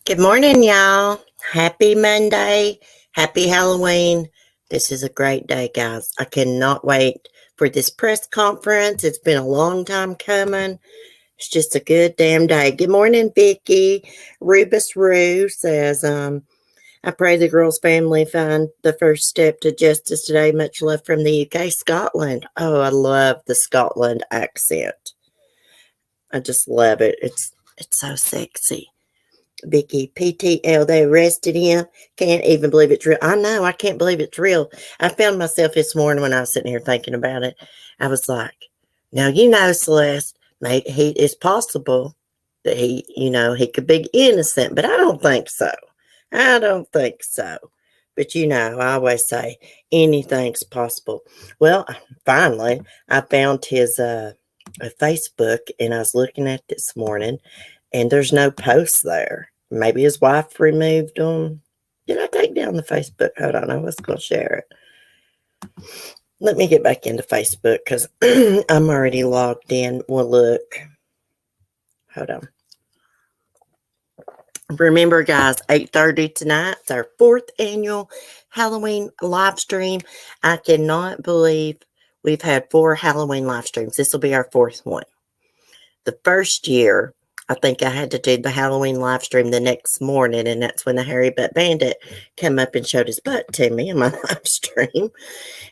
Good morning, y'all. Happy Monday. Happy Halloween. This is a great day, guys. I cannot wait for this press conference. It's been a long time coming. It's just a good damn day. Good morning, Vicky. Rubus Roo says, I pray the girl's family find the first step to justice today. Much love from the UK. Scotland. Oh, I love the Scotland accent. I just love it. It's so sexy. Vicky, PTL, they arrested him. Can't even believe it's real. I know, I can't believe it's real. I found myself this morning when I was sitting here thinking about it. I was like, now, Celeste, it's possible that he could be innocent, but I don't think so. I don't think so. But I always say anything's possible. Well, finally, I found his Facebook, and I was looking at it this morning, and there's no posts there. Maybe his wife removed them. Did I take down the Facebook? Hold on, I was going to share it. Let me get back into Facebook because I'm already logged in. Well, look. Hold on. Remember, guys, 8:30 tonight. It's our 4th annual Halloween live stream. I cannot believe we've had 4 Halloween live streams. This will be our 4th one. The first year, I think I had to do the Halloween live stream the next morning, and that's when the Hairy Butt Bandit came up and showed his butt to me in my live stream.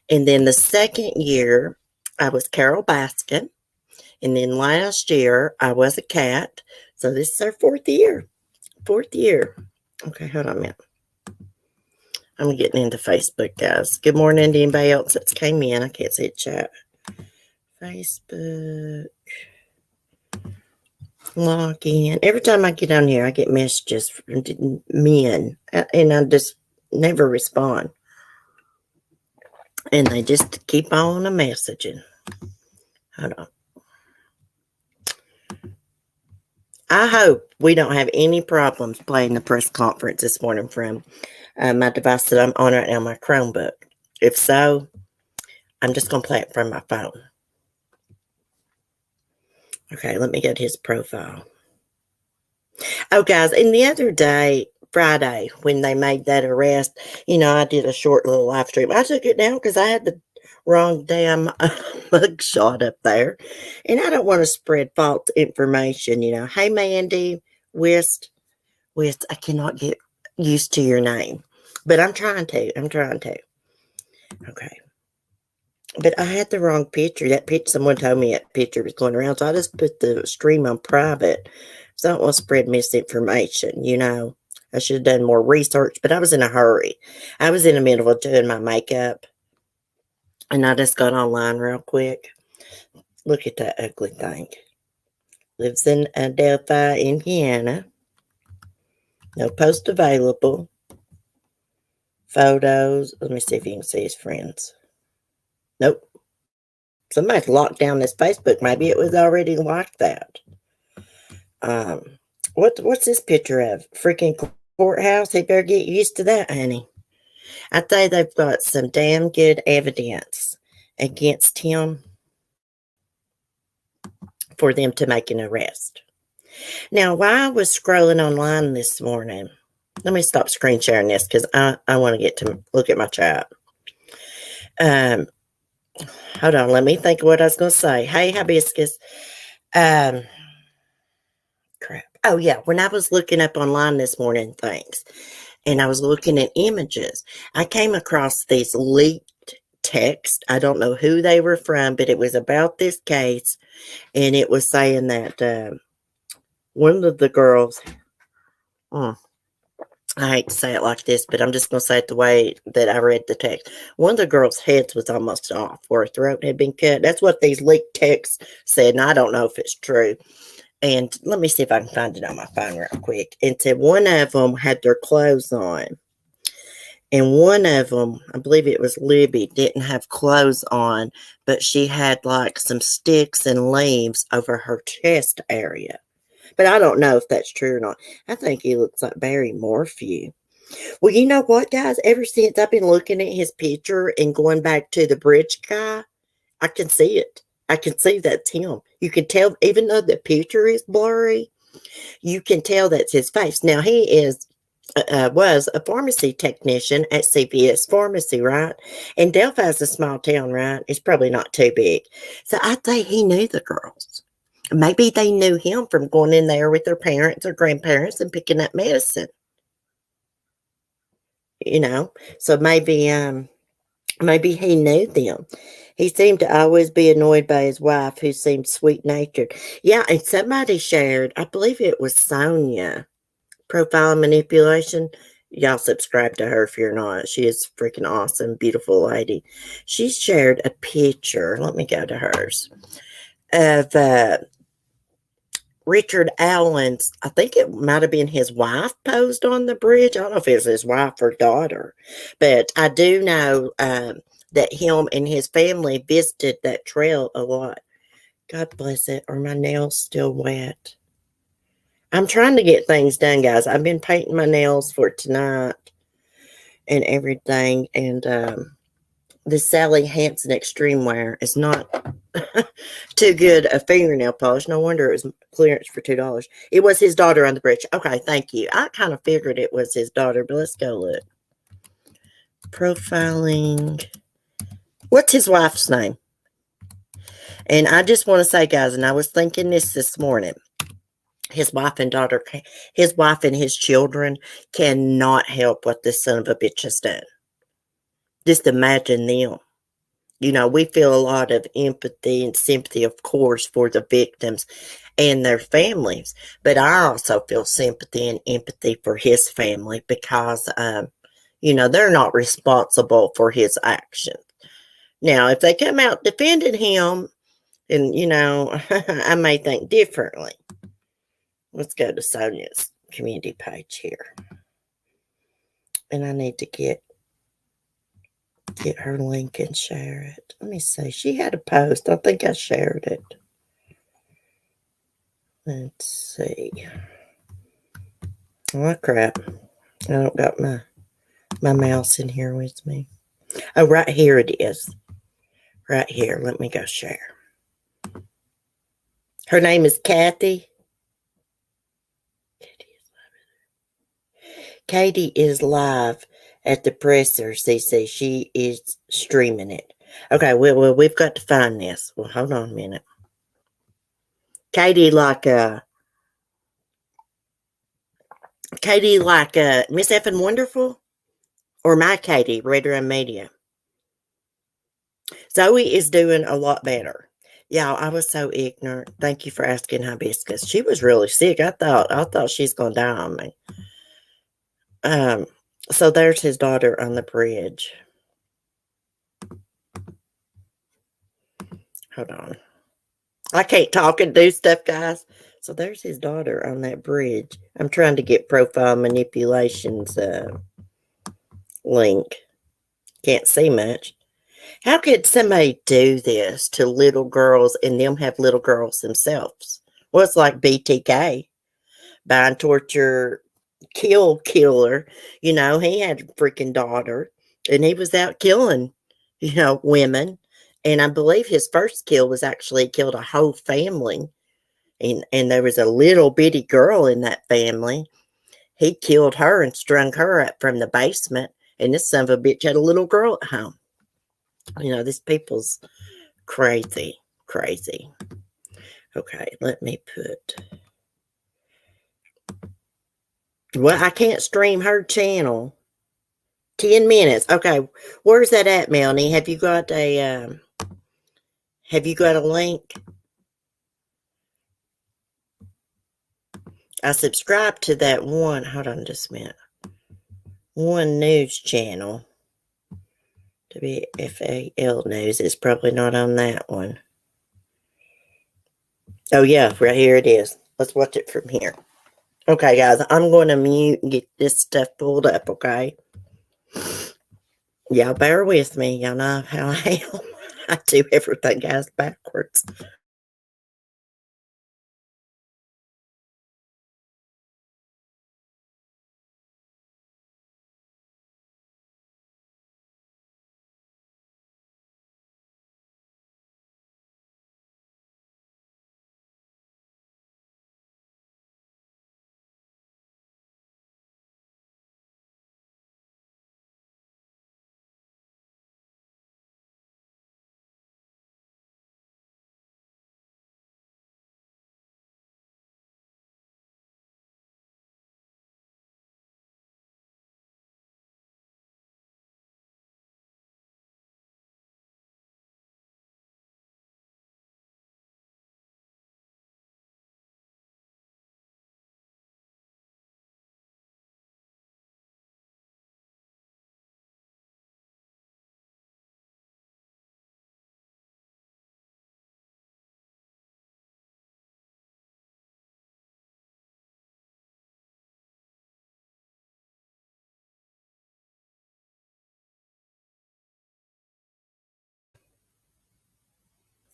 And then the second year, I was Carol Baskin. And then last year, I was a cat. So this is our 4th year. 4th year. Okay, hold on a minute. I'm getting into Facebook, guys. Good morning to anybody else that's came in. I can't see the chat. Facebook. Log in. Every time I get on here, I get messages from men, and I just never respond. And they just keep on messaging. Hold on. I hope we don't have any problems playing the press conference this morning from my device that I'm on right now, my Chromebook. If so, I'm just going to play it from my phone. Okay, let me get his profile. Oh, guys, and the other day, Friday, when they made that arrest, I did a short little live stream. I took it down because I had the wrong damn mug shot up there. And I don't want to spread false information, Hey, Mandy, Wist, I cannot get used to your name. But I'm trying to. Okay. But I had the wrong picture. That picture, someone told me that picture was going around, so I just put the stream on private. So I don't want to spread misinformation, I should have done more research, but I was in a hurry. I was in the middle of doing my makeup, and I just got online real quick. Look at that ugly thing. Lives in Delphi, Indiana. No post available. Photos. Let me see if you can see his friends. Nope. Somebody's locked down this Facebook. Maybe it was already like that. What's this picture of? Freaking courthouse? He better get used to that, honey. I think they've got some damn good evidence against him for them to make an arrest. Now, while I was scrolling online this morning, let me stop screen sharing this because I want to get to look at my chat. Hold on, let me think of what I was going to say. Hey, Hibiscus. Crap. Oh, yeah, when I was looking up online this morning things, and I was looking at images, I came across these leaked texts. I don't know who they were from, but it was about this case, and it was saying that one of the girls, I hate to say it like this, but I'm just going to say it the way that I read the text. One of the girls' heads was almost off, or her throat had been cut. That's what these leaked texts said, and I don't know if it's true. And let me see if I can find it on my phone real quick. And said one of them had their clothes on. And one of them, I believe it was Libby, didn't have clothes on, but she had like some sticks and leaves over her chest area. But I don't know if that's true or not. I think he looks like Barry Morphew. Well, you know what, guys? Ever since I've been looking at his picture and going back to the bridge guy, I can see it. I can see that's him. You can tell, even though the picture is blurry, You can tell that's his face. Now, he was a pharmacy technician at CVS Pharmacy, right? And Delphi's a small town, right? It's probably not too big. So I think he knew the girls. Maybe they knew him from going in there with their parents or grandparents and picking up medicine, you know? So maybe he knew them. He seemed to always be annoyed by his wife, who seemed sweet-natured. Yeah, and somebody shared, I believe it was Sonia, profile manipulation. Y'all subscribe to her if you're not. She is freaking awesome, beautiful lady. She shared a picture. Let me go to hers of Richard Allen's. I think it might have been his wife posed on the bridge. I don't know if it was his wife or daughter, but I do know that him and his family visited that trail a lot. God bless it. Are my nails still wet? I'm trying to get things done, guys. I've been painting my nails for tonight and everything. And this Sally Hansen Extreme Wear is not too good a fingernail polish. No wonder it was clearance for $2. It was his daughter on the bridge. Okay, thank you. I kind of figured it was his daughter, but let's go look. Profiling. What's his wife's name? And I just want to say, guys, and I was thinking this morning. His wife and daughter, his wife and his children cannot help what this son of a bitch has done. Just imagine them. You know, we feel a lot of empathy and sympathy, of course, for the victims and their families. But I also feel sympathy and empathy for his family because, you know, they're not responsible for his actions. Now, if they come out defending him, and, you know, I may think differently. Let's go to Sonia's community page here. And I need to get her link and share it. Let me see. She had a post. I think I shared it. Let's see. Oh, crap. I don't got my mouse in here with me. Oh, right here it is. Right here. Let me go share. Her name is Kathy. Katie is live at the presser, CC. She is streaming it. Okay, well, we've got to find this. Well, hold on a minute. Katie like Miss Effin Wonderful? Or my Katie, Red Room Media? Zoe is doing a lot better. Yeah, I was so ignorant. Thank you for asking, Hibiscus. She was really sick. I thought she's gonna die on me. So there's his daughter on the bridge. Hold on. I can't talk and do stuff, guys. So there's his daughter on that bridge. I'm trying to get profile manipulations link. Can't see much. How could somebody do this to little girls and them have little girls themselves? Well, it's like BTK, bind, torture, killer. You know, he had a freaking daughter and he was out killing, you know, women. And I believe his first kill was actually killed a whole family. And there was a little bitty girl in that family. He killed her and strung her up from the basement. And this son of a bitch had a little girl at home. You know, this people's crazy. Okay, let me put. Well, I can't stream her channel. 10 minutes. Okay, where's that at, Melanie? Have you got a link? I subscribed to that one. Hold on just a minute. One news channel. WFAL News. It's probably not on that one. Oh, yeah, right here it is. Let's watch it from here. Okay, guys, I'm going to mute and get this stuff pulled up, okay? Y'all bear with me. Y'all know how I am. I do everything, guys, backwards.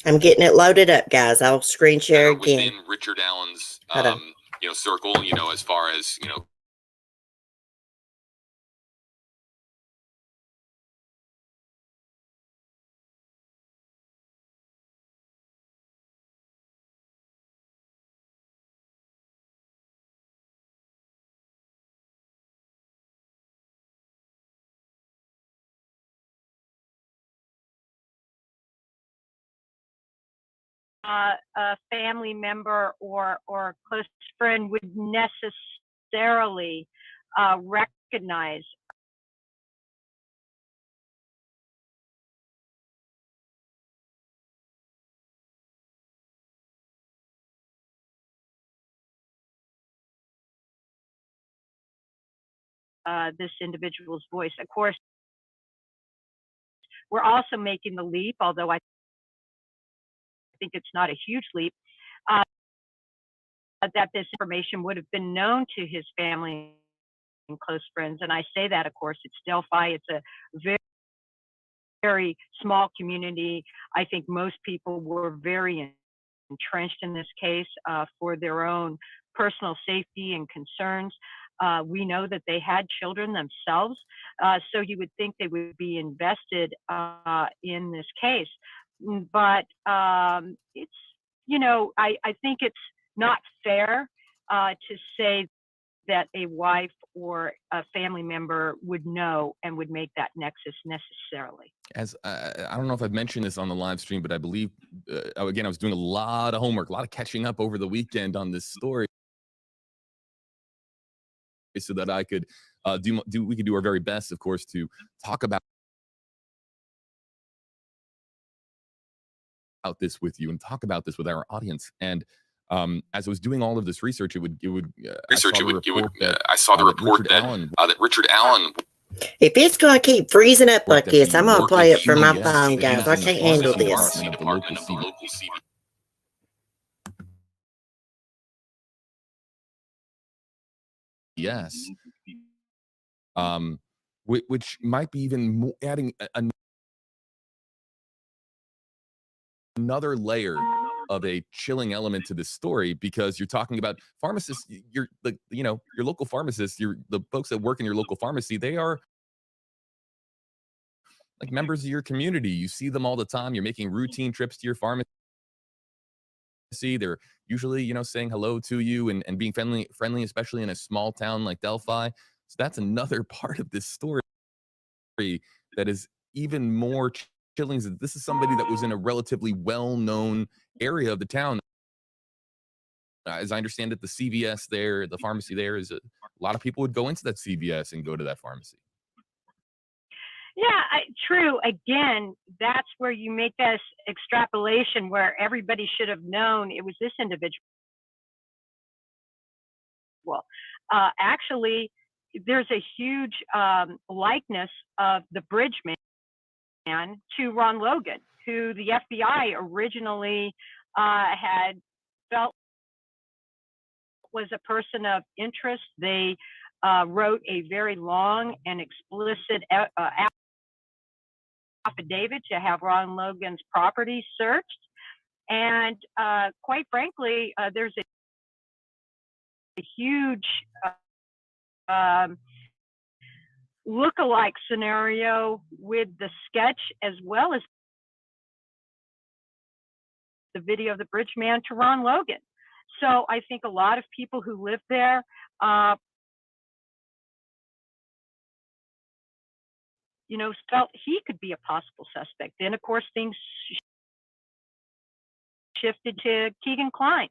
I'm getting it loaded up, guys. I'll screen share again. Within Richard Allen's, circle, as far as, a family member or close friend would necessarily recognize this individual's voice. Of course, we're also making the leap, although I think it's not a huge leap, that this information would have been known to his family and close friends. And I say that, of course, it's Delphi. It's a very, very small community. I think most people were very entrenched in this case for their own personal safety and concerns. We know that they had children themselves, so you would think they would be invested in this case. But it's, I think it's not fair to say that a wife or a family member would know and would make that nexus necessarily. As I don't know if I've mentioned this on the live stream, but I believe, again, I was doing a lot of homework, a lot of catching up over the weekend on this story, so that I could we could do our very best, of course, to talk about this with you and talk about this with our audience. And as I was doing all of this research, I saw the report that Richard Allen. If it's going to keep freezing up like this, I'm going to play it from my phone, guys. I can't handle this. Yes. Which might be even more, adding another layer of a chilling element to this story, because you're talking about pharmacists. Your local pharmacists, the folks that work in your local pharmacy, they are like members of your community. You see them all the time. You're making routine trips to your pharmacy. They're usually, saying hello to you and being friendly, especially in a small town like Delphi. So that's another part of this story that is even more chilling. This is somebody that was in a relatively well-known area of the town. As I understand it, the CVS there, the pharmacy there, is a lot of people would go into that CVS and go to that pharmacy. Yeah, true. Again, that's where you make this extrapolation where everybody should have known it was this individual. Actually, there's a huge likeness of the bridge man to Ron Logan, who the FBI originally had felt was a person of interest. They wrote a very long and explicit affidavit to have Ron Logan's property searched. And quite frankly, there's a huge look-alike scenario with the sketch as well as the video of the bridge man to Ron Logan. So I think a lot of people who live there felt he could be a possible suspect. Then, of course, things shifted to Keegan Klein.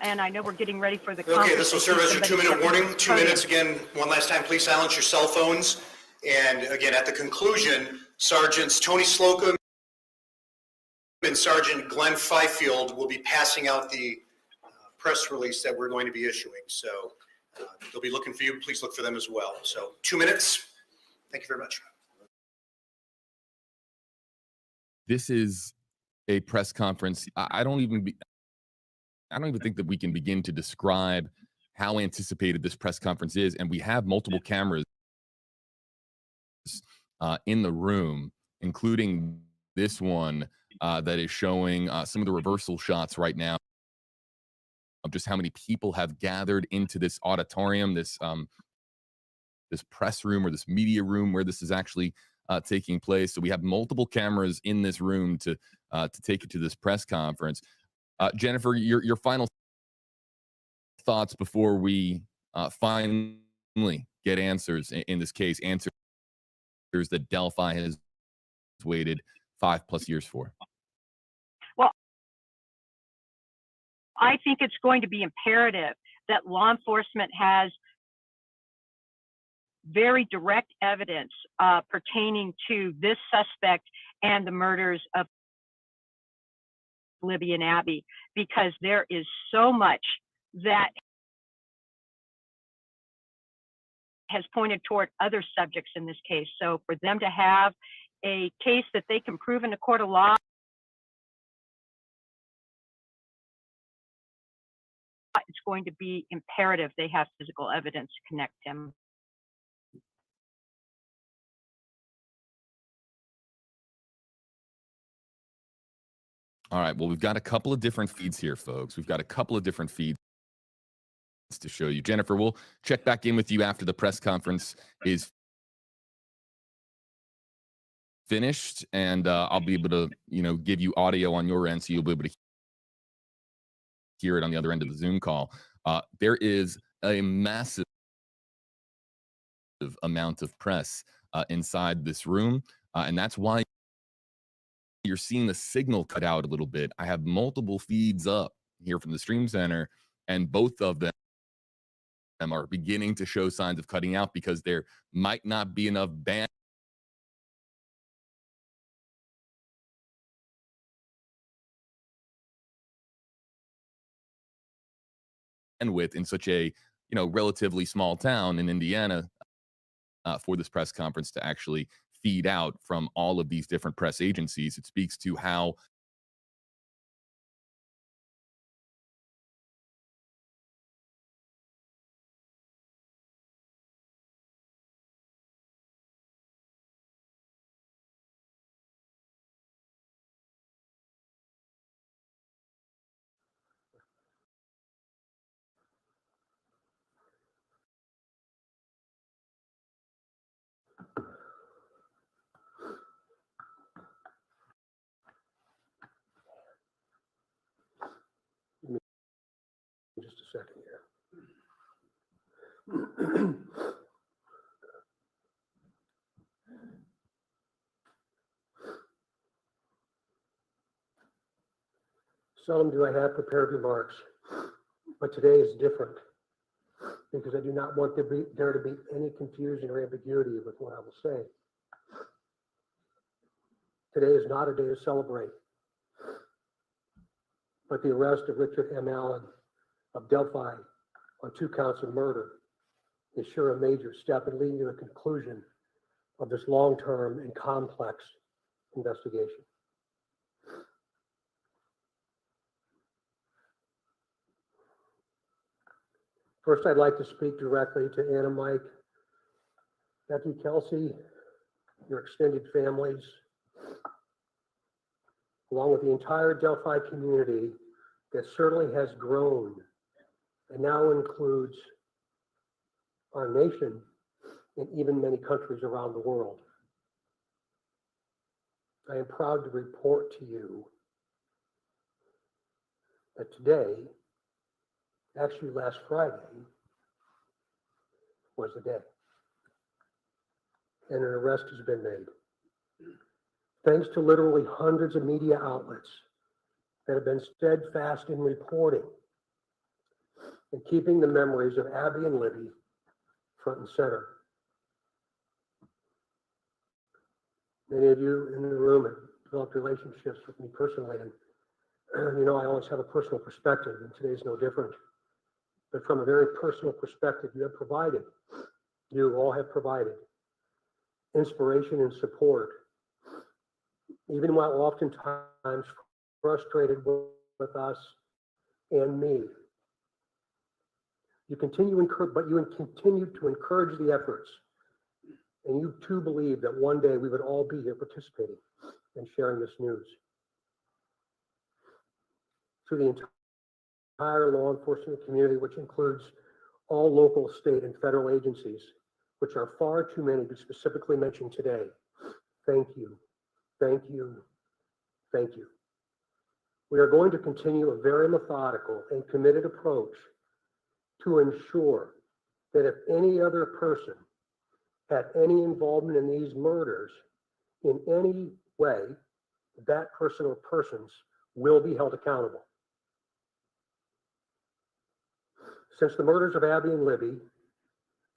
And I know we're getting ready for the conference. Okay, this will serve as your 2-minute warning. 2 minutes again. One last time, please silence your cell phones. And again, at the conclusion, Sergeants Tony Slocum and Sergeant Glenn Fifield will be passing out the press release that we're going to be issuing. So they'll be looking for you. Please look for them as well. So 2 minutes. Thank you very much. This is a press conference. I don't even think that we can begin to describe how anticipated this press conference is. And we have multiple cameras in the room, including this one that is showing some of the reversal shots right now of just how many people have gathered into this auditorium, this press room or this media room where this is actually taking place. So we have multiple cameras in this room to take it to this press conference. Jennifer, your final thoughts before we finally get answers in this case, answers that Delphi has waited 5+ years for. Well, I think it's going to be imperative that law enforcement has very direct evidence pertaining to this suspect and the murders of Libby and Abby, because there is so much that has pointed toward other subjects in this case. So for them to have a case that they can prove in a court of law, it's going to be imperative they have physical evidence to connect him. All right. Well, we've got a couple of different feeds here, folks. We've got a couple of different feeds to show you. Jennifer, we'll check back in with you after the press conference is finished, and I'll be able to, give you audio on your end, so you'll be able to hear it on the other end of the Zoom call. There is a massive amount of press inside this room, and that's why you're seeing the signal cut out a little bit. I have multiple feeds up here from the Stream Center, and both of them are beginning to show signs of cutting out because there might not be enough bandwidth in such a relatively small town in Indiana for this press conference to actually feed out from all of these different press agencies. It speaks to how just a second here. Seldom do I have prepared remarks, but today is different because I do not want there to be any confusion or ambiguity with what I will say. Today is not a day to celebrate, but the arrest of Richard M. Allen of Delphi on 2 counts of murder is sure a major step in leading to the conclusion of this long-term and complex investigation. First, I'd like to speak directly to Anna, Mike, Becky, Kelsey, your extended families, along with the entire Delphi community that certainly has grown and now includes our nation and even many countries around the world. I am proud to report to you that today, actually last Friday, was the day. And an arrest has been made. Thanks to literally hundreds of media outlets that have been steadfast in reporting and keeping the memories of Abby and Libby front and center. Many of you in the room have developed relationships with me personally, and I always have a personal perspective, and today's no different. But from a very personal perspective, you all have provided inspiration and support, even while oftentimes frustrated with us and me. You continue to encourage the efforts, and you too believe that one day we would all be here participating and sharing this news. to the entire law enforcement community, which includes all local, state, and federal agencies, which are far too many to specifically mention today. Thank you, thank you, thank you. We are going to continue a very methodical and committed approach to ensure that if any other person had any involvement in these murders in any way, that person or persons will be held accountable. Since the murders of Abby and Libby,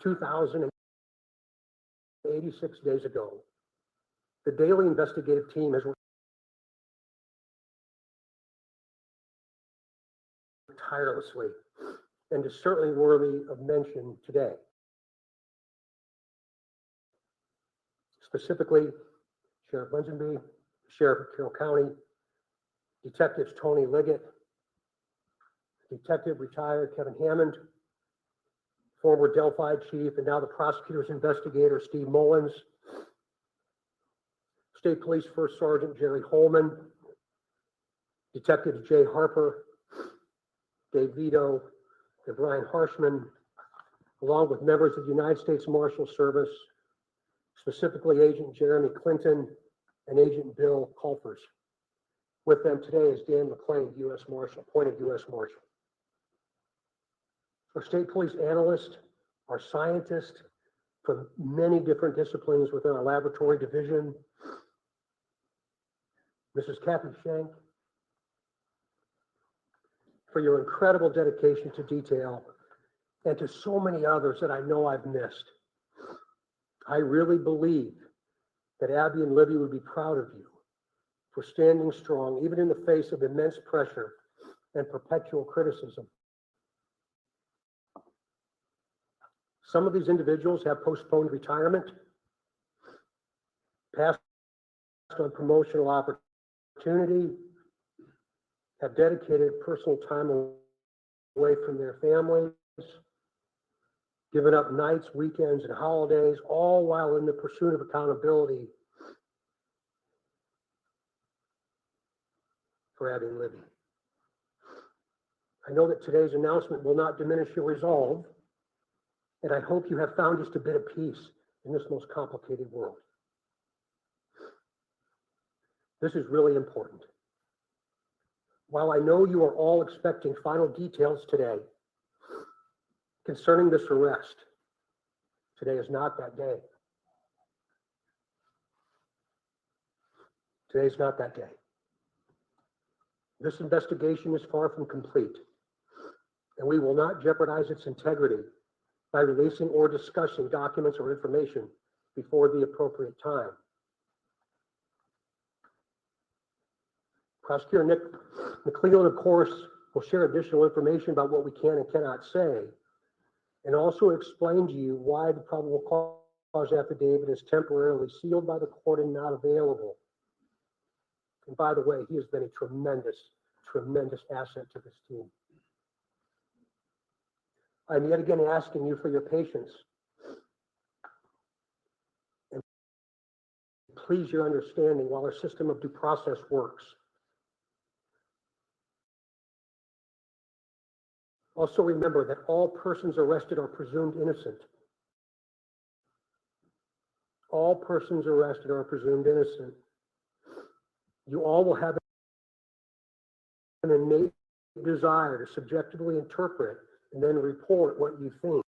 2,086 days ago, the daily investigative team has worked tirelessly and is certainly worthy of mention today. Specifically, Sheriff Lazenby, Sheriff of Carroll County, Detectives Tony Liggett, Detective retired Kevin Hammond, former Delphi chief, and now the prosecutor's investigator, Steve Mullins, State Police First Sergeant Jerry Holman, Detectives Jay Harper, Dave Vito, and Brian Harshman, along with members of the United States Marshal Service, specifically Agent Jeremy Clinton and Agent Bill Culfers. With them today is Dan McClain, U.S. Marshal, appointed U.S. Marshal. Our state police analysts, our scientists from many different disciplines within our laboratory division, Mrs. Kathy Shank, for your incredible dedication to detail, and to so many others that I know I've missed. I really believe that Abby and Libby would be proud of you for standing strong, even in the face of immense pressure and perpetual criticism. Some of these individuals have postponed retirement, passed on promotional opportunity, have dedicated personal time away from their families, given up nights, weekends, and holidays, all while in the pursuit of accountability for Abby and Libby. I know that today's announcement will not diminish your resolve, and I hope you have found just a bit of peace in this most complicated world. This is really important. While I know you are all expecting final details today concerning this arrest, today is not that day. Today is not that day. This investigation is far from complete, and we will not jeopardize its integrity by releasing or discussing documents or information before the appropriate time. Prosecutor Nick McClellan, of course, will share additional information about what we can and cannot say, and also explain to you why the probable cause affidavit is temporarily sealed by the court and not available. And by the way, he has been a tremendous, tremendous asset to this team. I'm yet again asking you for your patience and please your understanding while our system of due process works. Also remember that all persons arrested are presumed innocent. All persons arrested are presumed innocent. You all will have an innate desire to subjectively interpret and then report what you think.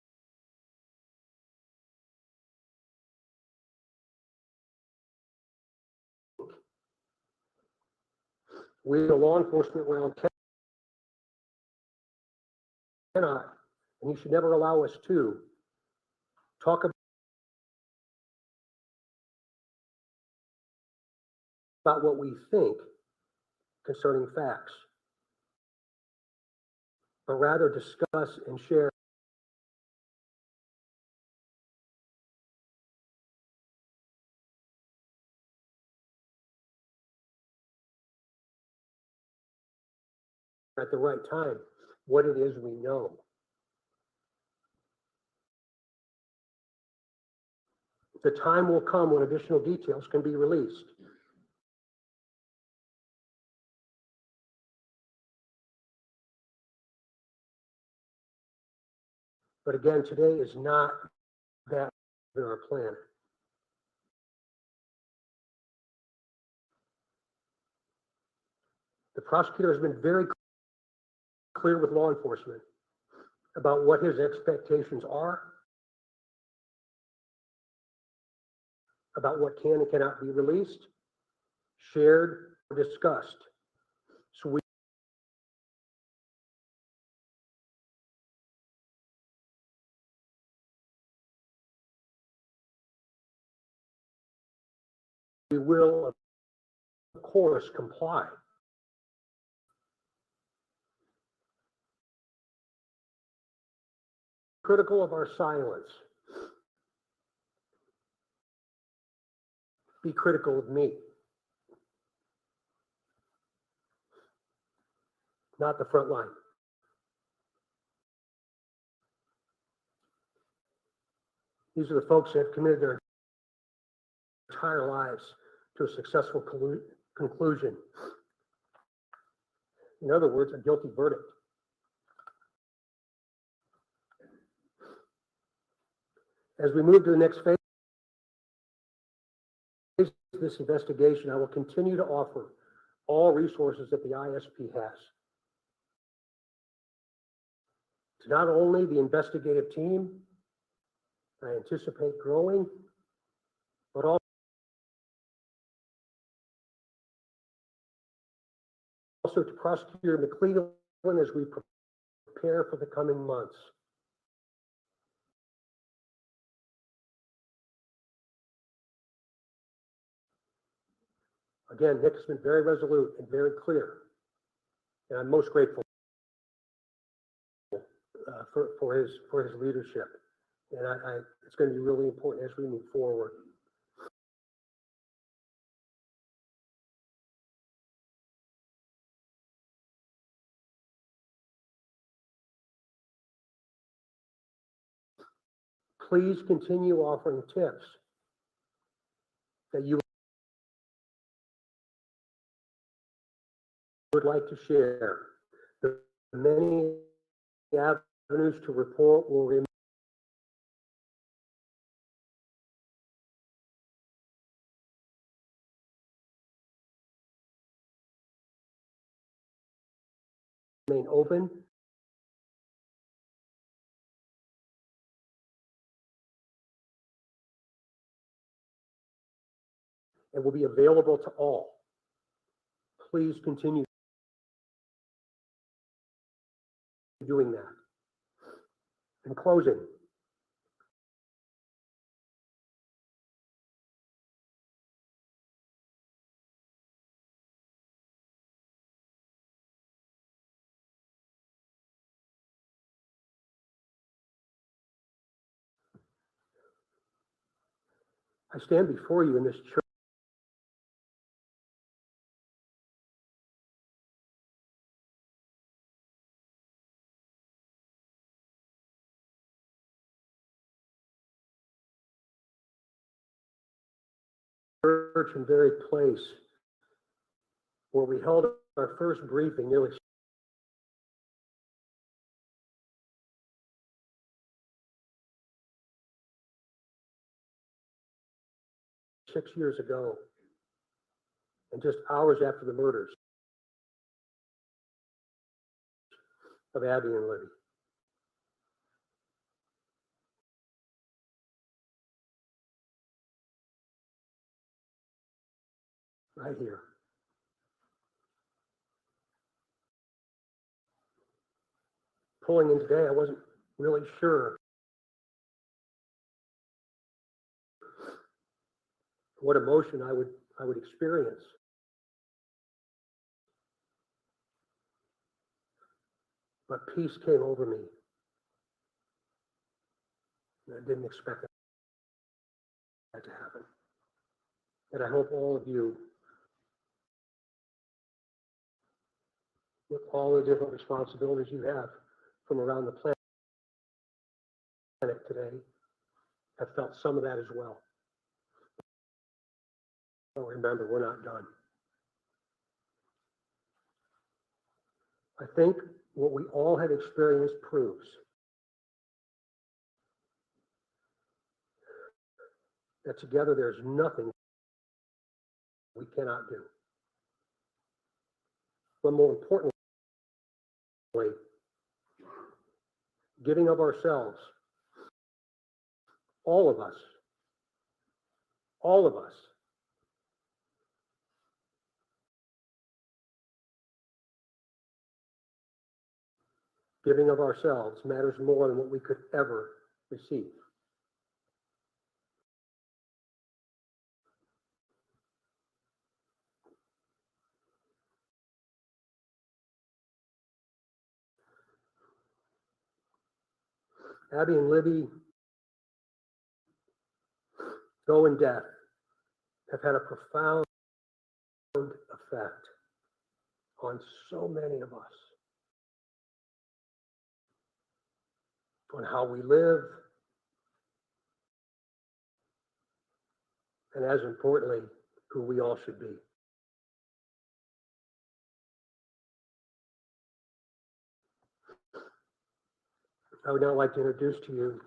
We, the law enforcement realm, cannot, and you should never allow us to, talk about what we think concerning facts, but rather discuss and share at the right time what it is we know. The time will come when additional details can be released. But again, today is not that in our plan. The prosecutor has been very clear with law enforcement about what his expectations are, about what can and cannot be released, shared, or discussed. So we will, of course, comply. Critical of our silence. Be critical of me, not the front line. These are the folks that have committed their entire lives to a successful conclusion. In other words, a guilty verdict. As we move to the next phase of this investigation, I will continue to offer all resources that the ISP has to not only the investigative team I anticipate growing, but also to Prosecutor McClellan as we prepare for the coming months. Again, Nick has been very resolute and very clear, and I'm most grateful for his leadership. And it's going to be really important as we move forward. Please continue offering tips that you would like to share. The many avenues to report will remain open. And will be available to all. Please continue doing that. In closing, I stand before you in this church and very place where we held our first briefing nearly 6 years ago, and just hours after the murders of Abby and Libby. Right here. Pulling in today, I wasn't really sure what emotion I would experience. But peace came over me. And I didn't expect that to happen. And I hope all of you, with all the different responsibilities you have from around the planet today, have felt some of that as well. But remember, we're not done. I think what we all have experienced proves that together there's nothing we cannot do. But more importantly, giving of ourselves, all of us, giving of ourselves matters more than what we could ever receive. Abby and Libby, though in death, have had a profound effect on so many of us, on how we live, and as importantly, who we all should be. I would now like to introduce to you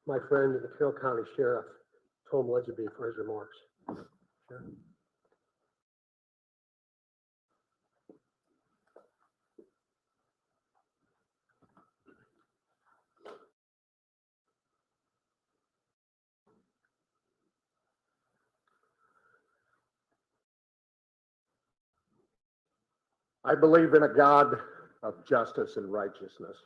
my friend, the Carroll County Sheriff, Tom Ledgeby, for his remarks. Sure. I believe in a God of justice and righteousness.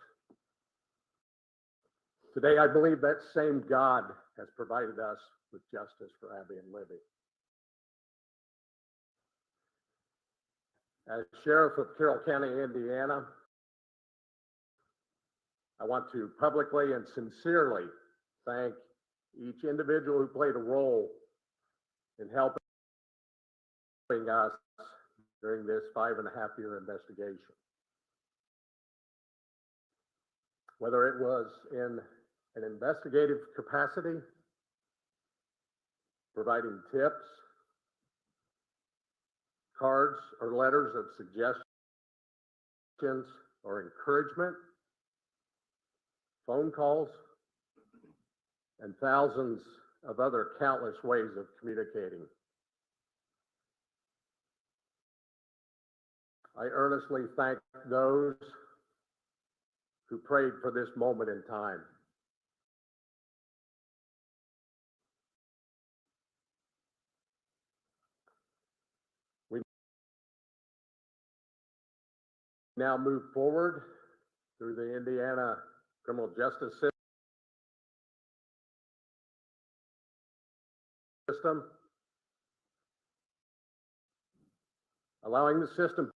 Today, I believe that same God has provided us with justice for Abby and Libby. As Sheriff of Carroll County, Indiana, I want to publicly and sincerely thank each individual who played a role in helping us during this 5.5-year investigation. Whether it was in an investigative capacity, providing tips, cards or letters of suggestions or encouragement, phone calls, and thousands of other countless ways of communicating. I earnestly thank those who prayed for this moment in time. We now move forward through the Indiana criminal justice system, allowing the system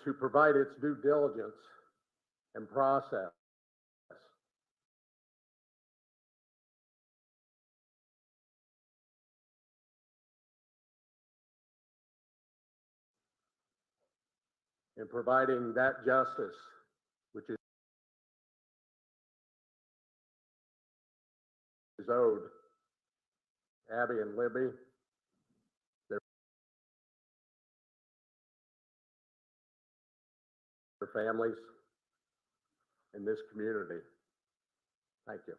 to provide its due diligence and process. In providing that justice, which is owed Abby and Libby, their families, in this community. Thank you.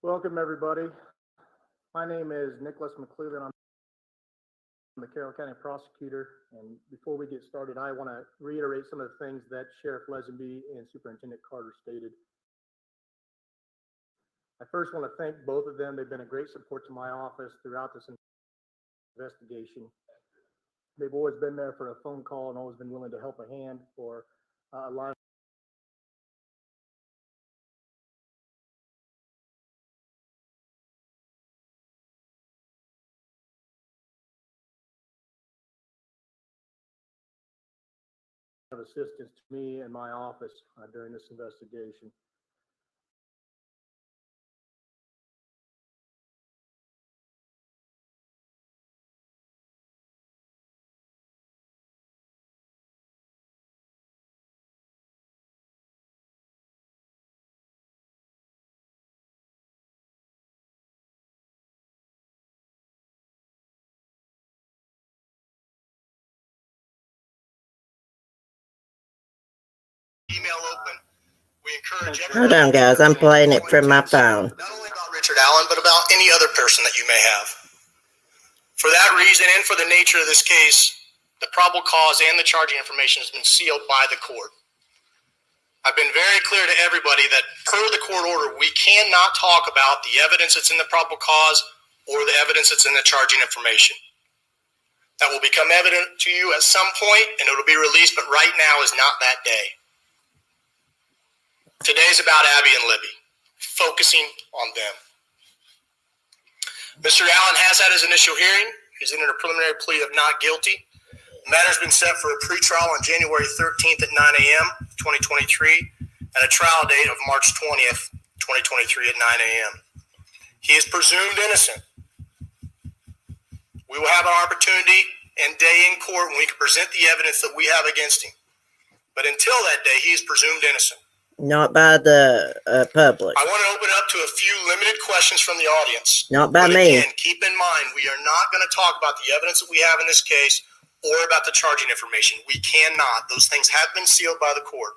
Welcome, everybody. My name is Nicholas McClellan. I'm the Carroll County Prosecutor. And before we get started, I want to reiterate some of the things that Sheriff Lesenby and Superintendent Carter stated. I first want to thank both of them. They've been a great support to my office throughout this investigation. They've always been there for a phone call and always been willing to help a hand or a lot of assistance to me and my office during this investigation. open. We encourage Hold on, guys. I'm playing it from my phone. not only about Richard Allen, but about any other person that you may have. For that reason and for the nature of this case, the probable cause and the charging information has been sealed by the court. I've been very clear to everybody that per the court order, we cannot talk about the evidence that's in the probable cause or the evidence that's in the charging information. That will become evident to you at some point and it'll be released, but right now is not that day. Today's about Abby and Libby, focusing on them. Mr. Allen has had his initial hearing. He's entered a preliminary plea of not guilty. The matter's been set for a pretrial on January 13th at 9 a.m. 2023 and a trial date of March 20th, 2023 at 9 a.m. He is presumed innocent. We will have an opportunity and day in court when we can present the evidence that we have against him. But until that day, he is presumed innocent. Not by the public. I want to open up to a few limited questions from the audience. Not by but me. Again, keep in mind, we are not going to talk about the evidence that we have in this case or about the charging information. We cannot. Those things have been sealed by the court.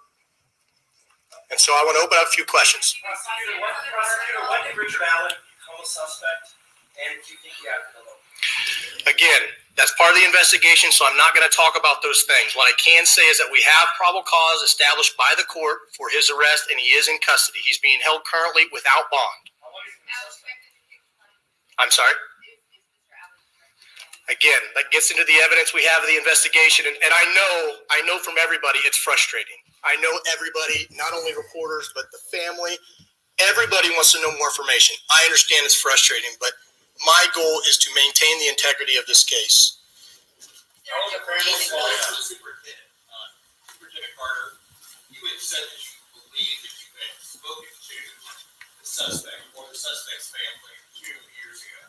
And so I want to open up a few questions. Prosecutor, what did Richard Allen call a suspect, and do you think he acted alone? Again, that's part of the investigation, so I'm not going to talk about those things. What I can say is that we have probable cause established by the court for his arrest, and he is in custody. He's being held currently without bond. How long has he been suspect? I'm sorry? Again, that gets into the evidence we have of the investigation, and I know from everybody it's frustrating. I know everybody, not only reporters, but the family, everybody wants to know more information. I understand it's frustrating, but my goal is to maintain the integrity of this case. Superintendent Carter, you had said that you believe that you had spoken to the suspect or the suspect's family 2 years ago.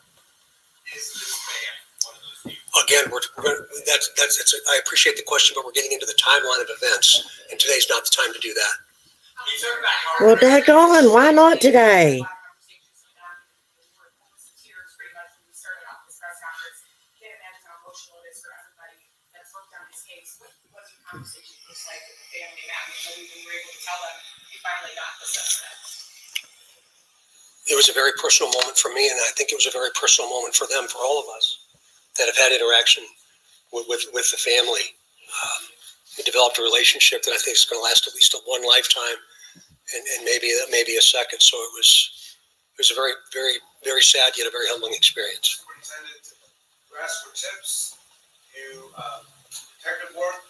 Is this man one of those people? Again, I appreciate the question, but we're getting into the timeline of events, and today's not the time to do that. Well, daggone, why not today? It was a very personal moment for me, and I think it was a very personal moment for them, for all of us that have had interaction with the family. We developed a relationship that I think is going to last at least one lifetime, and maybe a second. So it was a very, very, very sad yet a very humbling experience. Superintendent, you asked for tips. Detective work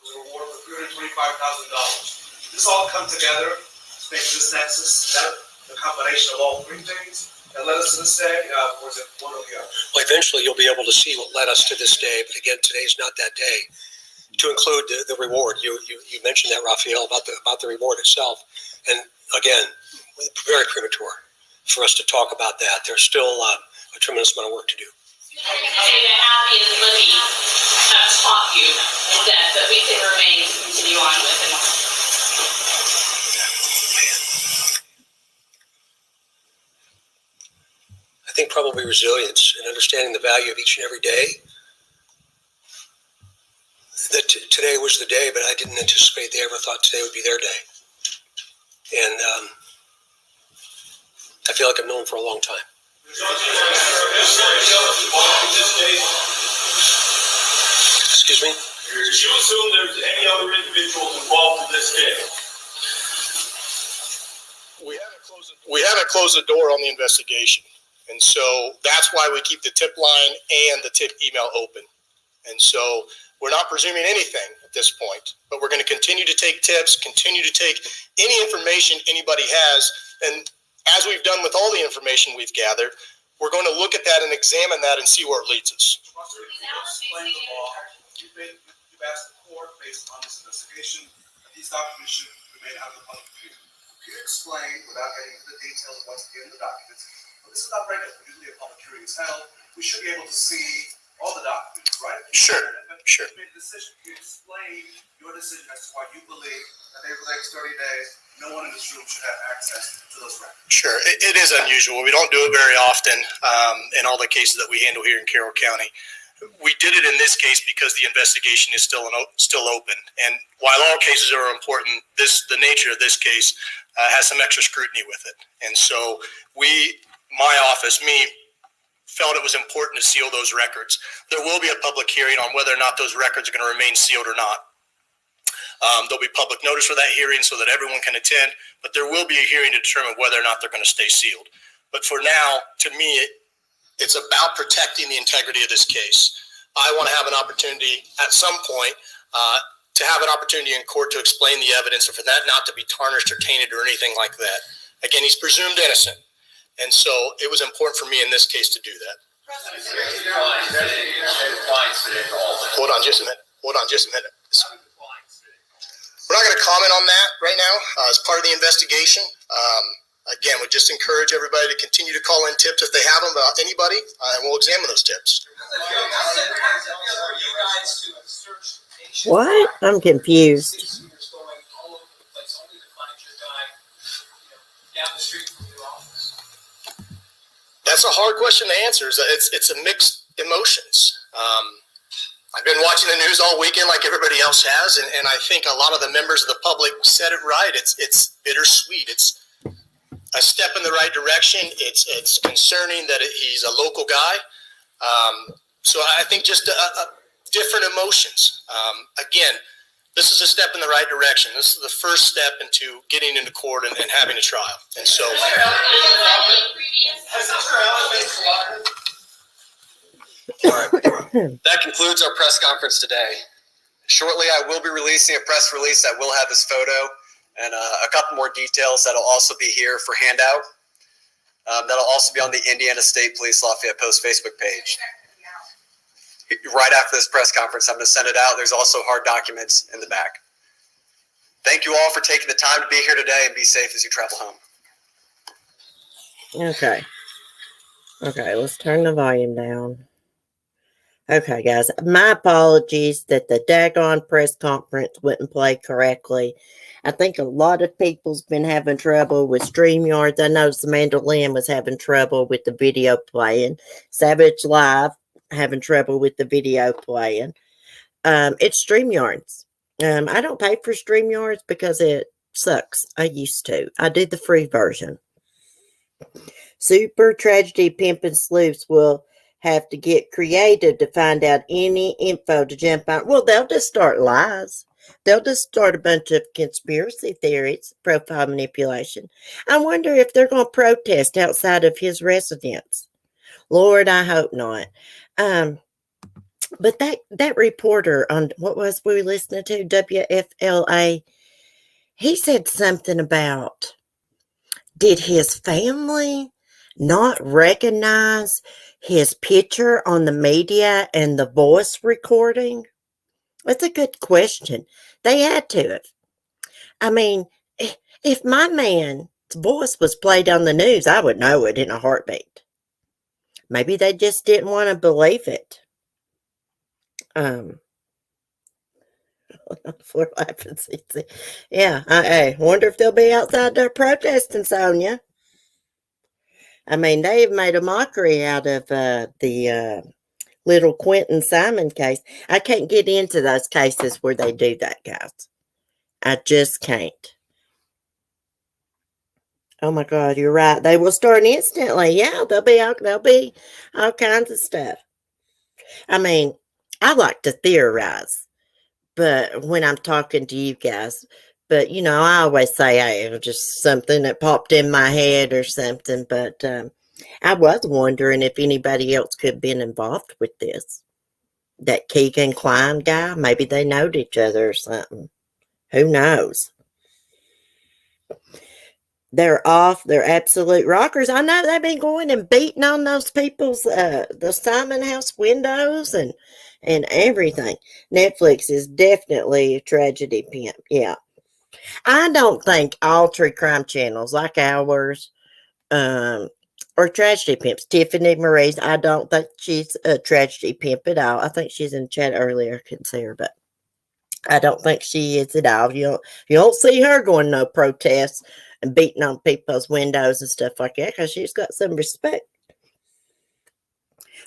was a reward for $325,000. This all come together to make this nexus, the combination of all three things that led us to this day, or was it one or the other? Well, eventually you'll be able to see what led us to this day, but again, today's not that day. To include the reward, you mentioned that, Raphael, about the reward itself, and again, very premature for us to talk about that. There's still a tremendous amount of work to do. Say that Abby and Libby have taught you that we can remain to continue on with and on. I think probably resilience and understanding the value of each and every day. That today was the day, but I didn't anticipate they ever thought today would be their day. And I feel like I've known them for a long time. Excuse me? Do you assume there's any other individuals involved in this case? We haven't closed the door on the investigation. And so that's why we keep the tip line and the tip email open. And so we're not presuming anything at this point, but we're going to continue to take tips, continue to take any information anybody has. And as we've done with all the information we've gathered, we're going to look at that and examine that and see where it leads us. Explain the law. You've asked the court, based on this investigation, that these documents should remain out of the public view. Can you explain, without getting into the details of what's in the documents, well, this is not regular. Usually a public hearing is held. We should be able to see all the documents, right? Sure. You made a decision. Can you explain your decision as to why you believe that over the next 30 days, no one in this room should have access to those records? Sure. It is unusual. We don't do it very often in all the cases that we handle here in Carroll County. We did it in this case because the investigation is still open. And while all cases are important, the nature of this case has some extra scrutiny with it. And so my office, felt it was important to seal those records. There will be a public hearing on whether or not those records are going to remain sealed or not. There'll be public notice for that hearing so that everyone can attend, but there will be a hearing to determine whether or not they're going to stay sealed. But for now, to me, it's about protecting the integrity of this case. I want to have an opportunity at some point to have an opportunity in court to explain the evidence and for that not to be tarnished or tainted or anything like that. Again, he's presumed innocent. And so it was important for me in this case to do that. Hold on just a minute. We're not going to comment on that right now as part of the investigation. Again, we just encourage everybody to continue to call in tips if they have them about anybody, and we'll examine those tips. What? I'm confused. That's a hard question to answer. It's a mixed emotions. I've been watching the news all weekend like everybody else has, and I think a lot of the members of the public said it right. It's bittersweet. It's a step in the right direction. It's concerning that he's a local guy. So I think just different emotions. Again, this is a step in the right direction. This is the first step into getting into court and having a trial. And so. All right. That concludes our press conference today. Shortly, I will be releasing a press release that will have this photo and a couple more details that'll also be here for handout. That'll also be on the Indiana State Police Lafayette Post Facebook page. Right after this press conference, I'm going to send it out. There's also hard documents in the back. Thank you all for taking the time to be here today, and be safe as you travel home. Okay. Okay, let's turn the volume down. Okay, guys, my apologies that the daggone press conference wouldn't play correctly. I think a lot of people's been having trouble with StreamYards. I noticed Amanda Lynn was having trouble with the video playing. Savage Live having trouble with the video playing. It's StreamYards. I don't pay for StreamYards because it sucks. I used to. I did the free version. Super Tragedy Pimp and Sleuths will have to get creative to find out any info to jump on. Well, they'll just start lies. They'll just start a bunch of conspiracy theories, profile manipulation. I wonder if they're going to protest outside of his residence. Lord, I hope not. But that reporter on what was we listening to, WFLA, he said something about, did his family not recognize his picture on the media and the voice recording? That's a good question. They had to have. I mean, if my man's voice was played on the news, I would know it in a heartbeat. Maybe they just didn't want to believe it. For laughing, yeah, I wonder if they'll be outside there protesting, Sonia. I mean, they've made a mockery out of the little Quentin Simon case. I can't get into those cases where they do that, guys. I just can't. Oh my God, you're right. They will start instantly. Yeah, there'll be all kinds of stuff. I mean, I like to theorize, but when I'm talking to you guys, but you know, I always say, hey, it was just something that popped in my head or something. But I was wondering if anybody else could have been involved with this. That Keegan Klein guy, maybe they knowed each other or something. Who knows? They're off. They're absolute rockers. I know they've been going and beating on those people's, the Simon House windows and everything. Netflix is definitely a tragedy pimp. Yeah. I don't think all true crime channels like ours, are tragedy pimps. Tiffany Marie's, I don't think she's a tragedy pimp at all. I think she's in the chat earlier. I couldn't see her, but I don't think she is at all. You don't see her going no protests and beating on people's windows and stuff like that because she's got some respect.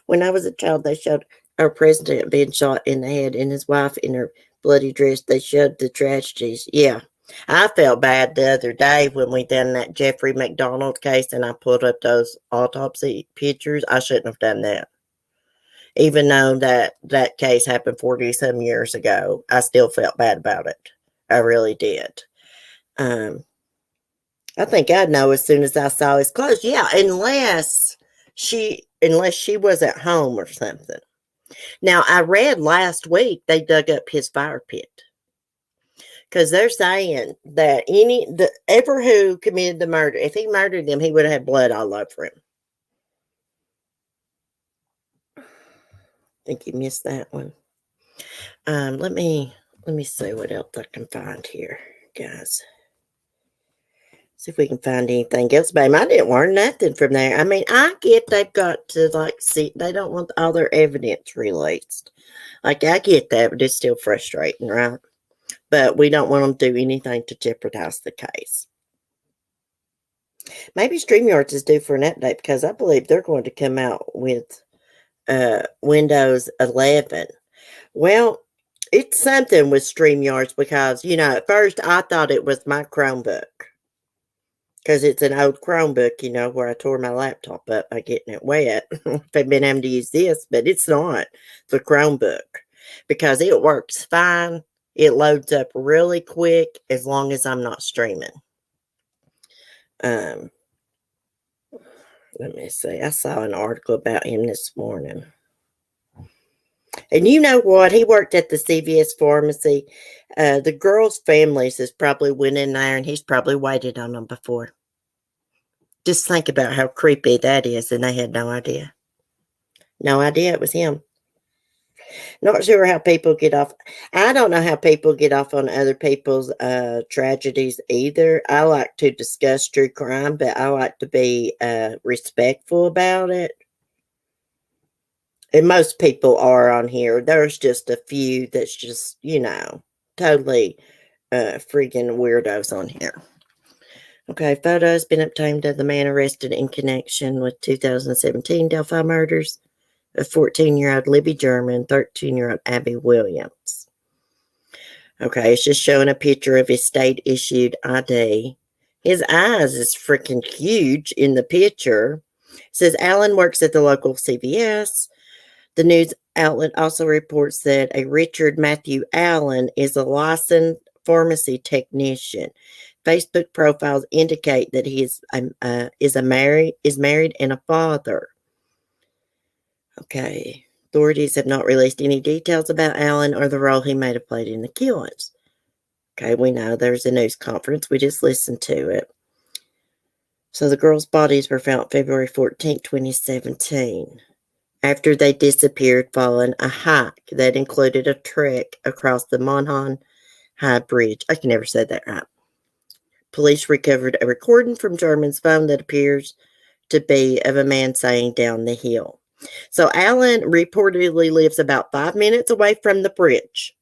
When I was a child, they showed our president being shot in the head and his wife in her bloody dress. They showed the tragedies. Yeah. I felt bad the other day when we done that Jeffrey McDonald case and I pulled up those autopsy pictures. I shouldn't have done that. Even though that case happened 40 some years ago, I still felt bad about it. I really did. I think I'd know as soon as I saw his clothes. Yeah, unless she was at home or something. Now, I read last week they dug up his fire pit. Because they're saying that ever who committed the murder, if he murdered them, he would have had blood all over him. I think you missed that one. Let me see what else I can find here, guys. See if we can find anything else. Babe, I didn't learn nothing from there. I mean, I get they've got to, see, they don't want all their evidence released. I get that, but it's still frustrating, right? But we don't want them to do anything to jeopardize the case. Maybe StreamYards is due for an update because I believe they're going to come out with Windows 11. Well, it's something with StreamYards because, at first I thought it was my Chromebook. Because it's an old Chromebook, where I tore my laptop up by getting it wet. I've been able to use this, but it's not the Chromebook. Because it works fine. It loads up really quick as long as I'm not streaming. Let me see. I saw an article about him this morning. And you know what? He worked at the CVS pharmacy. The girls' families has probably went in there and he's probably waited on them before. Just think about how creepy that is, and they had no idea. No idea it was him. Not sure how people get off. I don't know how people get off on other people's tragedies either. I like to discuss true crime, but I like to be respectful about it. And most people are on here. There's just a few that's just, totally freaking weirdos on here. Okay, photos been obtained of the man arrested in connection with 2017 Delphi murders of 14-year-old Libby German, 13-year-old Abby Williams. Okay, it's just showing a picture of his state-issued ID. His eyes is freaking huge in the picture. It says Allen works at the local CVS. The news outlet also reports that a Richard Matthew Allen is a licensed pharmacy technician. Facebook profiles indicate that he is married and a father. Okay. Authorities have not released any details about Allen or the role he may have played in the killings. Okay, we know there's a news conference. We just listened to it. So the girls' bodies were found February 14, 2017. After they disappeared following a hike that included a trek across the Monhan High Bridge. I can never say that right. Police recovered a recording from German's phone that appears to be of a man saying down the hill. So Allen reportedly lives about 5 minutes away from the bridge.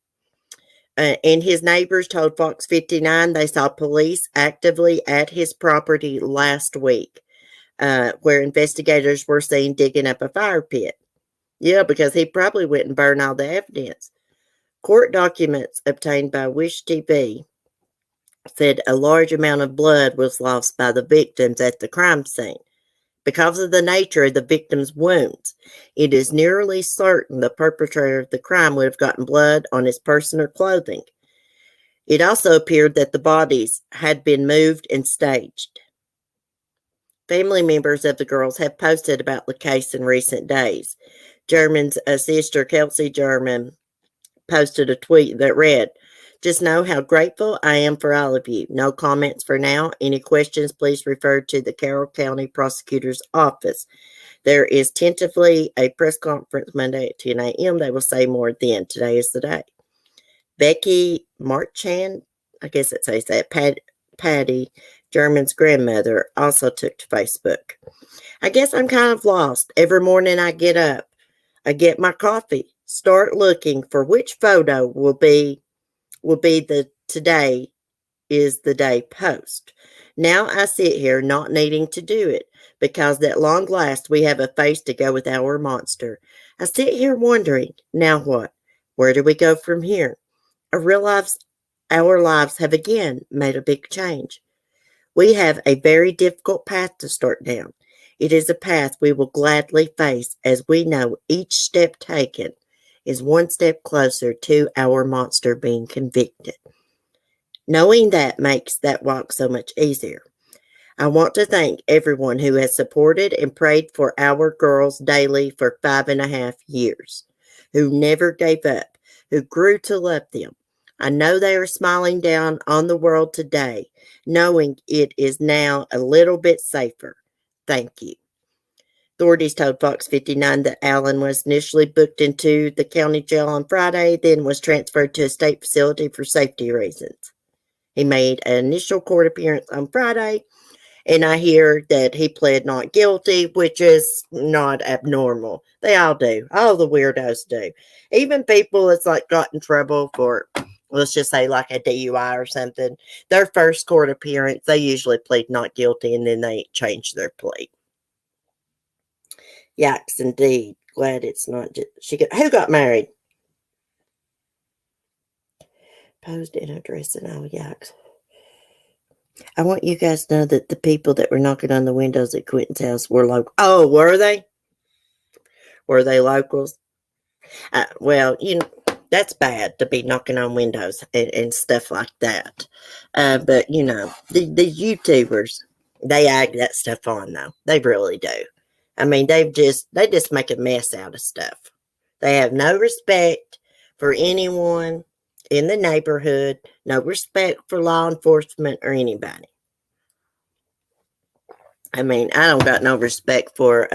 And his neighbors told Fox 59 they saw police actively at his property last week, where investigators were seen digging up a fire pit. Yeah, because he probably went and burned all the evidence. Court documents obtained by Wish TV said a large amount of blood was lost by the victims at the crime scene. Because of the nature of the victim's wounds, it is nearly certain the perpetrator of the crime would have gotten blood on his person or clothing. It also appeared that the bodies had been moved and staged. Family members of the girls have posted about the case in recent days. German's sister, Kelsey German, posted a tweet that read, "Just know how grateful I am for all of you. No comments for now. Any questions, please refer to the Carroll County Prosecutor's Office. There is tentatively a press conference Monday at 10 a.m. They will say more then. Today is the day." Becky Marchand, I guess it says that, Patty, German's grandmother, also took to Facebook. "I guess I'm kind of lost. Every morning I get up, I get my coffee, start looking for which photo will be the today is the day post. Now I sit here not needing to do it because at long last we have a face to go with our monster. I sit here wondering, now what? Where do we go from here? I realize our lives have again made a big change. We have a very difficult path to start down. It is a path we will gladly face as we know each step taken is one step closer to our monster being convicted. Knowing that makes that walk so much easier. I want to thank everyone who has supported and prayed for our girls daily for 5.5 years, who never gave up, who grew to love them. I know they are smiling down on the world today, knowing it is now a little bit safer. Thank you. Authorities told Fox 59 that Allen was initially booked into the county jail on Friday, then was transferred to a state facility for safety reasons. He made an initial court appearance on Friday, and I hear that he pled not guilty, which is not abnormal. They all do. All the weirdos do. Even people that's like got in trouble for, let's just say like a DUI or something, their first court appearance, they usually plead not guilty and then they change their plea. Yikes, indeed. Glad it's not just, who got married? Posed in a dress and all, yikes. I want you guys to know that the people that were knocking on the windows at Quentin's house were local. Oh, were they? Were they locals? Well, that's bad to be knocking on windows and stuff like that. But, the YouTubers, they ag that stuff on, though. They really do. I mean, they just make a mess out of stuff. They have no respect for anyone in the neighborhood, no respect for law enforcement or anybody. I mean, I don't got no respect for,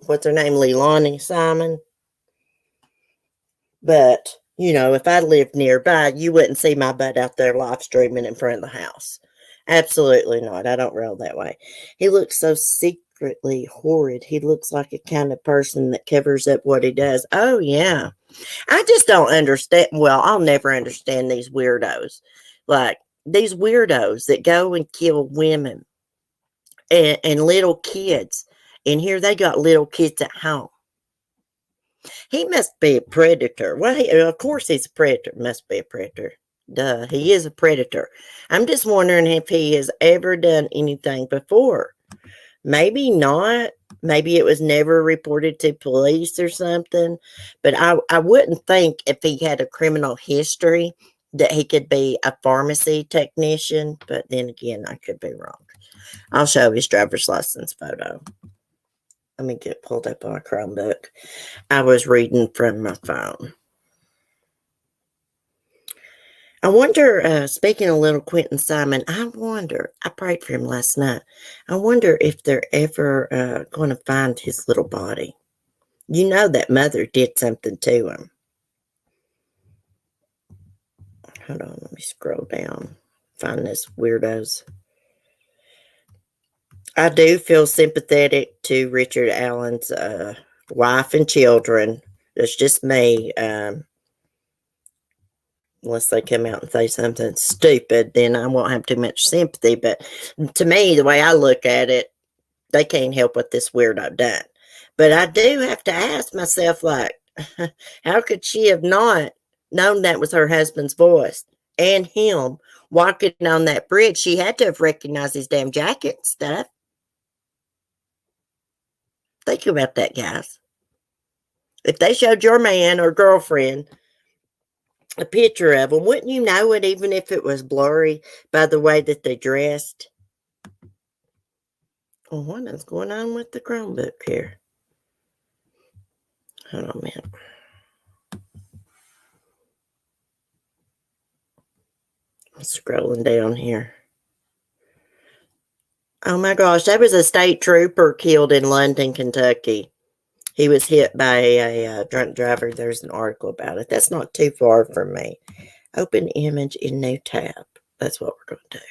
what's her name, Leilani Simon. But, if I lived nearby, you wouldn't see my butt out there live streaming in front of the house. Absolutely not. I don't roll that way. He looks so secretly horrid. He looks like a kind of person that covers up what he does. Oh, yeah. I just don't understand. Well, I'll never understand these weirdos. Like, these weirdos that go and kill women and little kids. And here they got little kids at home. He must be a predator. Well, of course he's a predator. Must be a predator. Duh, he is a predator. I'm just wondering if he has ever done anything before. Maybe not. Maybe it was never reported to police or something. But I wouldn't think if he had a criminal history that he could be a pharmacy technician. But then again, I could be wrong. I'll show his driver's license photo. Let me get pulled up on a Chromebook. I was reading from my phone. I wonder, speaking of little Quentin Simon, I prayed for him last night. I wonder if they're ever going to find his little body. That mother did something to him. Hold on, let me scroll down. Find this weirdos. I do feel sympathetic to Richard Allen's wife and children. It's just me. Unless they come out and say something stupid, then I won't have too much sympathy. But to me, the way I look at it, they can't help what this weirdo done. But I do have to ask myself, like, how could she have not known that was her husband's voice and him walking on that bridge? She had to have recognized his damn jacket and stuff. Think about that, guys. If they showed your man or girlfriend a picture of them, wouldn't you know it even if it was blurry by the way that they dressed? Well, what is going on with the Chromebook here? Hold on a minute. I'm scrolling down here. Oh my gosh, that was a state trooper killed in London, Kentucky. He was hit by a drunk driver. There's an article about it. That's not too far from me. Open image in new tab. That's what we're going to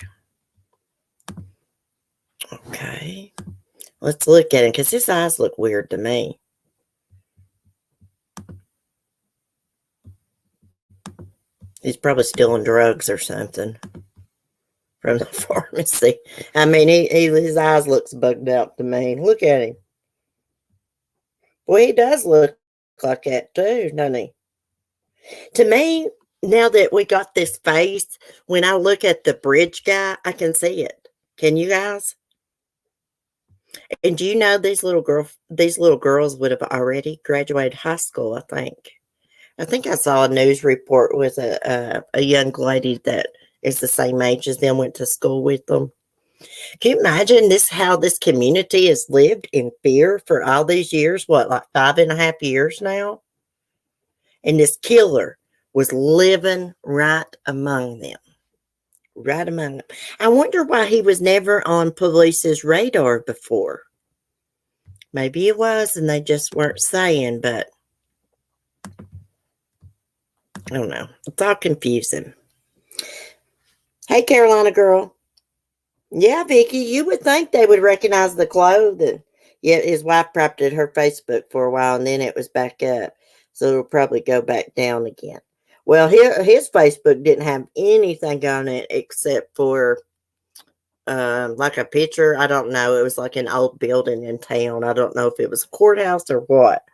do. Okay. Let's look at him because his eyes look weird to me. He's probably stealing drugs or something from the pharmacy. I mean, his eyes looks bugged out to me. Look at him. Well, he does look like that too, doesn't he? To me, now that we got this face, when I look at the bridge guy, I can see it. Can you guys? And do you know these little girls would have already graduated high school, I think. I think I saw a news report with a young lady that is the same age as them, went to school with them. Can you imagine how this community has lived in fear for all these years? What, like 5.5 years now? And this killer was living right among them. Right among them. I wonder why he was never on police's radar before. Maybe it was and they just weren't saying, but I don't know. It's all confusing. Hey, Carolina girl. Yeah, Vicky, you would think they would recognize the clothing. Yeah, his wife propped it her Facebook for a while and then it was back up. So it'll probably go back down again. Well, his Facebook didn't have anything on it except for like a picture. I don't know. It was like an old building in town. I don't know if it was a courthouse or what.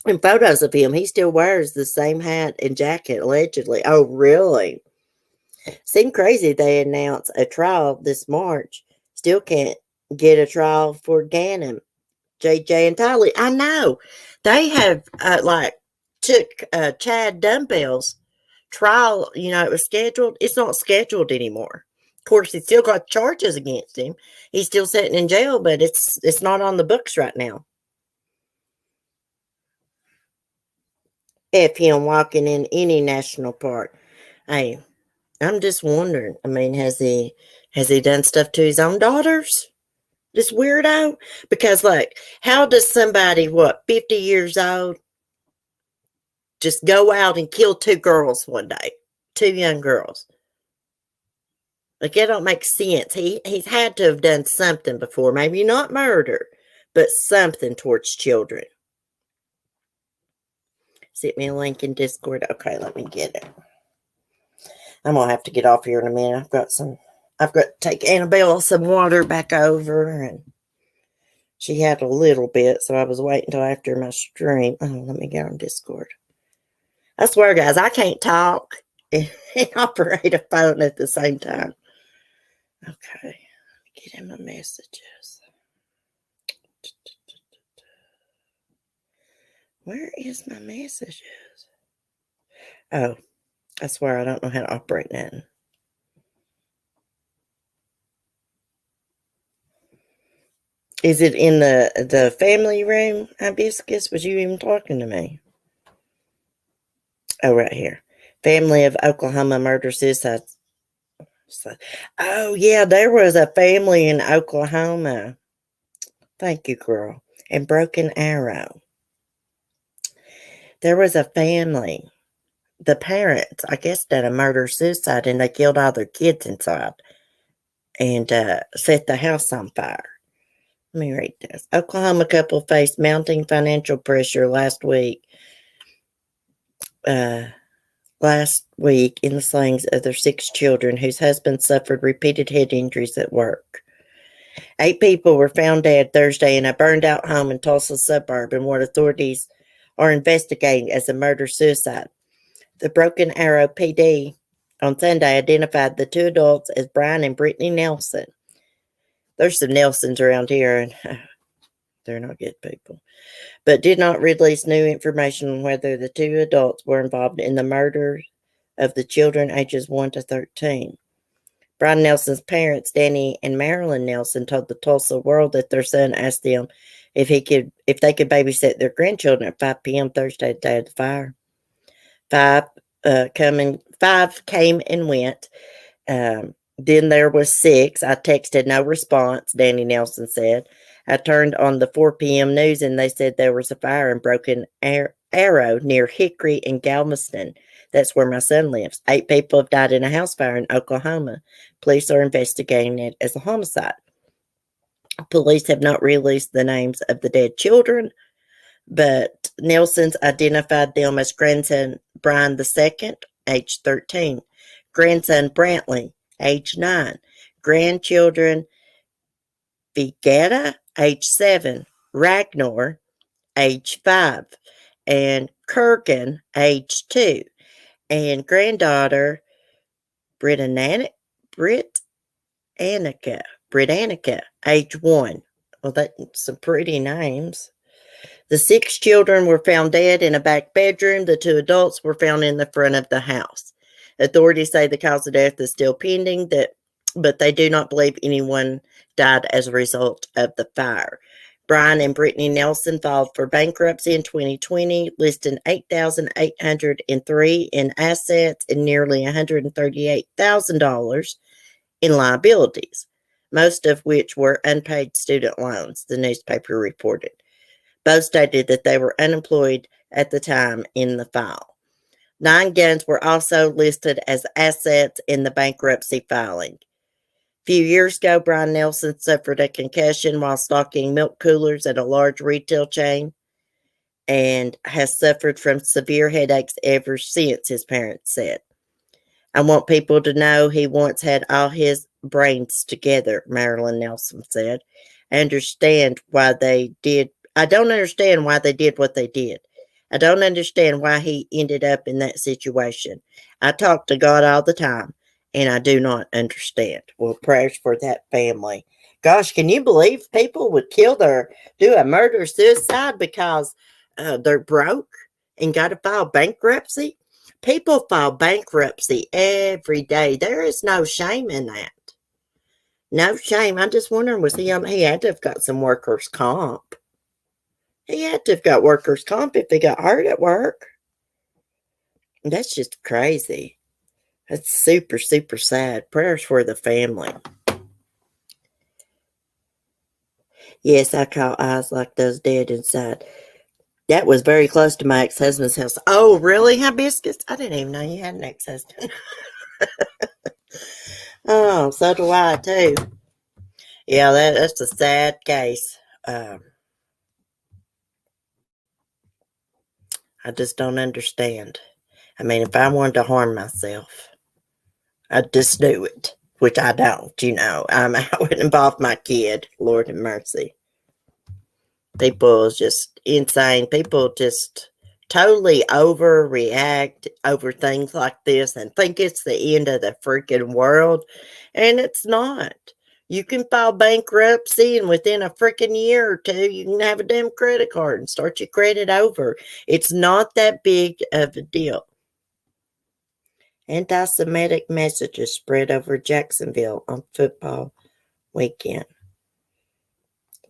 And photos of him, he still wears the same hat and jacket, allegedly. Oh, really? Seemed crazy they announced a trial this March. Still can't get a trial for Ganem, JJ, and Tylee. I know. They have, took Chad Dumbbell's trial. You know, it was scheduled. It's not scheduled anymore. Of course, he's still got charges against him. He's still sitting in jail, but it's not on the books right now. F him walking in any national park. Hey, I'm just wondering. I mean, has he done stuff to his own daughters? This weirdo? Because, like, how does somebody, 50 years old, just go out and kill 2 girls one day? 2 young girls. Like, it don't make sense. He's had to have done something before. Maybe not murder, but something towards children. Send me a link in Discord. Okay, let me get it. I'm going to have to get off here in a minute. I've got to take Annabelle some water back over, and she had a little bit, so I was waiting until after my stream. Oh, let me get on Discord. I swear, guys, I can't talk and operate a phone at the same time. Okay, get in my messages. Where is my messages? Oh, I swear I don't know how to operate that. Is it in the family room, Hibiscus? Was you even talking to me? Oh, right here. Family of Oklahoma murder suicide. Oh, yeah, there was a family in Oklahoma. Thank you, girl. And Broken Arrow. There was a family. The parents, I guess, did a murder suicide, and they killed all their kids inside and set the house on fire. Let me read this. Oklahoma couple faced mounting financial pressure last week in the slayings of their 6 children, whose husbands suffered repeated head injuries at work. 8 people were found dead Thursday in a burned-out home in Tulsa suburb, in what authorities are investigating as a murder-suicide. The Broken Arrow PD on Sunday identified the 2 adults as Brian and Brittany Nelson. There's some Nelsons around here, and they're not good people. But did not release new information on whether the 2 adults were involved in the murder of the children ages 1 to 13. Brian Nelson's parents, Danny and Marilyn Nelson, told the Tulsa World that their son asked them if they could babysit their grandchildren at 5 p.m. Thursday, the day of the fire. 5 came and went. Then there was 6. I texted no response, Danny Nelson said. I turned on the 4 p.m. news and they said there was a fire in Broken Arrow near Hickory and Galveston. That's where my son lives. 8 people have died in a house fire in Oklahoma. Police are investigating it as a homicide. Police have not released the names of the dead children, but Nelson's identified them as grandson Brian II, age 13, grandson Brantley, age 9, grandchildren Vigetta, age 7, Ragnar, age 5, and Kurgan, age 2, and granddaughter Britannica, Britannica, age 1. Well, that's some pretty names. The 6 children were found dead in a back bedroom. The 2 adults were found in the front of the house. Authorities say the cause of death is still pending, but they do not believe anyone died as a result of the fire. Brian and Brittany Nelson filed for bankruptcy in 2020, listing $8,803 in assets and nearly $138,000 in liabilities, most of which were unpaid student loans, the newspaper reported. Both stated that they were unemployed at the time in the file. 9 guns were also listed as assets in the bankruptcy filing. A few years ago, Brian Nelson suffered a concussion while stocking milk coolers at a large retail chain and has suffered from severe headaches ever since, his parents said. I want people to know he once had all his brains together, Marilyn Nelson said. I don't understand why they did what they did. I don't understand why he ended up in that situation. I talk to God all the time, and I do not understand. Well, prayers for that family. Gosh, can you believe people would do a murder-suicide because they're broke and got to file bankruptcy? People file bankruptcy every day. There is no shame in that. No shame. I'm just wondering, he had to have got some workers' comp. He had to have got workers' comp if he got hurt at work. That's just crazy. That's super, super sad. Prayers for the family. Yes, I caught eyes like those dead inside. That was very close to my ex-husband's house. Oh, really, Hibiscus? I didn't even know you had an ex-husband. Oh, so do I, too. Yeah, that's a sad case. I just don't understand. I mean, if I wanted to harm myself, I'd just do it, which I don't, I wouldn't involve my kid, Lord have mercy. People just insane. People just totally overreact over things like this and think it's the end of the freaking world, and it's not. You can file bankruptcy, and within a freaking year or 2, you can have a damn credit card and start your credit over. It's not that big of a deal. Anti-Semitic messages spread over Jacksonville on football weekend.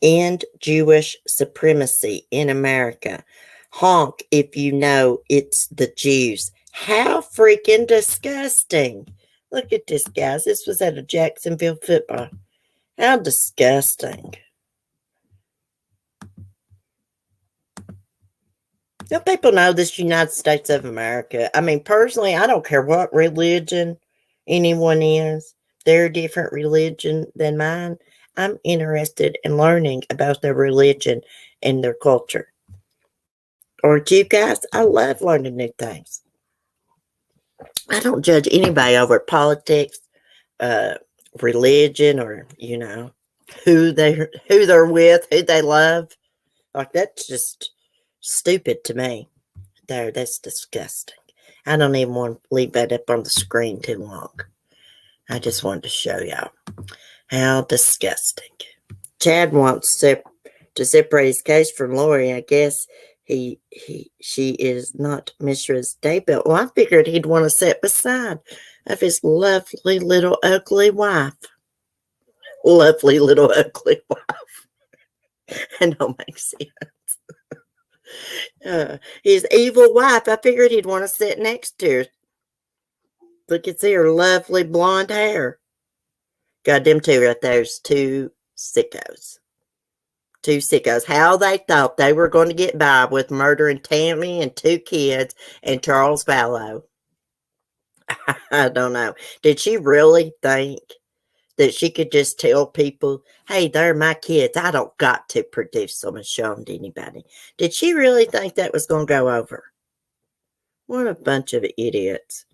End Jewish supremacy in America. Honk if you know it's the Jews. How freaking disgusting. Look at this, guys. This was at a Jacksonville football. How disgusting. Now, people know this United States of America. I mean, personally, I don't care what religion anyone is. They're a different religion than mine. I'm interested in learning about their religion and their culture. Aren't you guys? I love learning new things. I don't judge anybody over politics, religion, or who they're with, who they love. Like, that's just stupid to me. That's disgusting. I don't even want to leave that up on the screen too long. I just wanted to show y'all how disgusting. Chad wants to separate his case from Lori. I guess she is not Mishra's debut. Well, I figured he'd want to sit beside of his lovely little ugly wife. Lovely little ugly wife. That don't make sense. His evil wife, I figured he'd want to sit next to her. Look at her lovely blonde hair. Got them two right there's 2 sickos. 2 sickos. How they thought they were going to get by with murdering Tammy and 2 kids and Charles Vallow. I don't know. Did she really think that she could just tell people, hey, they're my kids. I don't got to produce them and show them to anybody. Did she really think that was going to go over? What a bunch of idiots.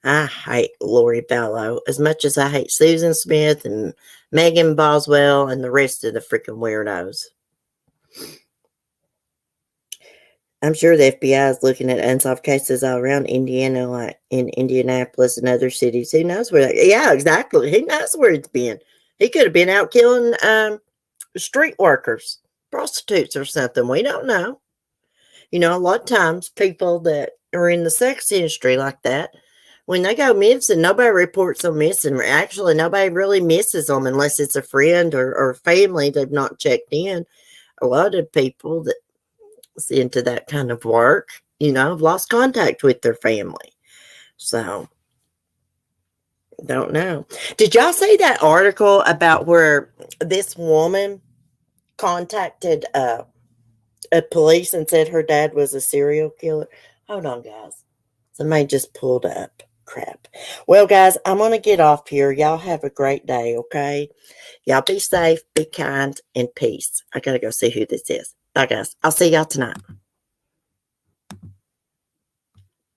I hate Lori Vallow as much as I hate Susan Smith and Megan Boswell and the rest of the freaking weirdos. I'm sure the FBI is looking at unsolved cases all around Indiana, like in Indianapolis and other cities. Who knows where yeah, exactly. Who knows where it's been? He could have been out killing street workers, prostitutes or something. We don't know. You know, a lot of times people that are in the sex industry like that, when they go missing, nobody reports them missing. Actually, nobody really misses them unless it's a friend or family they've not checked in. A lot of people that's into that kind of work, you know, have lost contact with their family. So, don't know. Did y'all see that article about where this woman contacted a police and said her dad was a serial killer? Hold on, guys. Somebody just pulled up. Crap. Well, guys, I'm going to get off here. Y'all have a great day, okay? Y'all be safe, be kind, and peace. I got to go see who this is. Bye, guys. I'll see y'all tonight.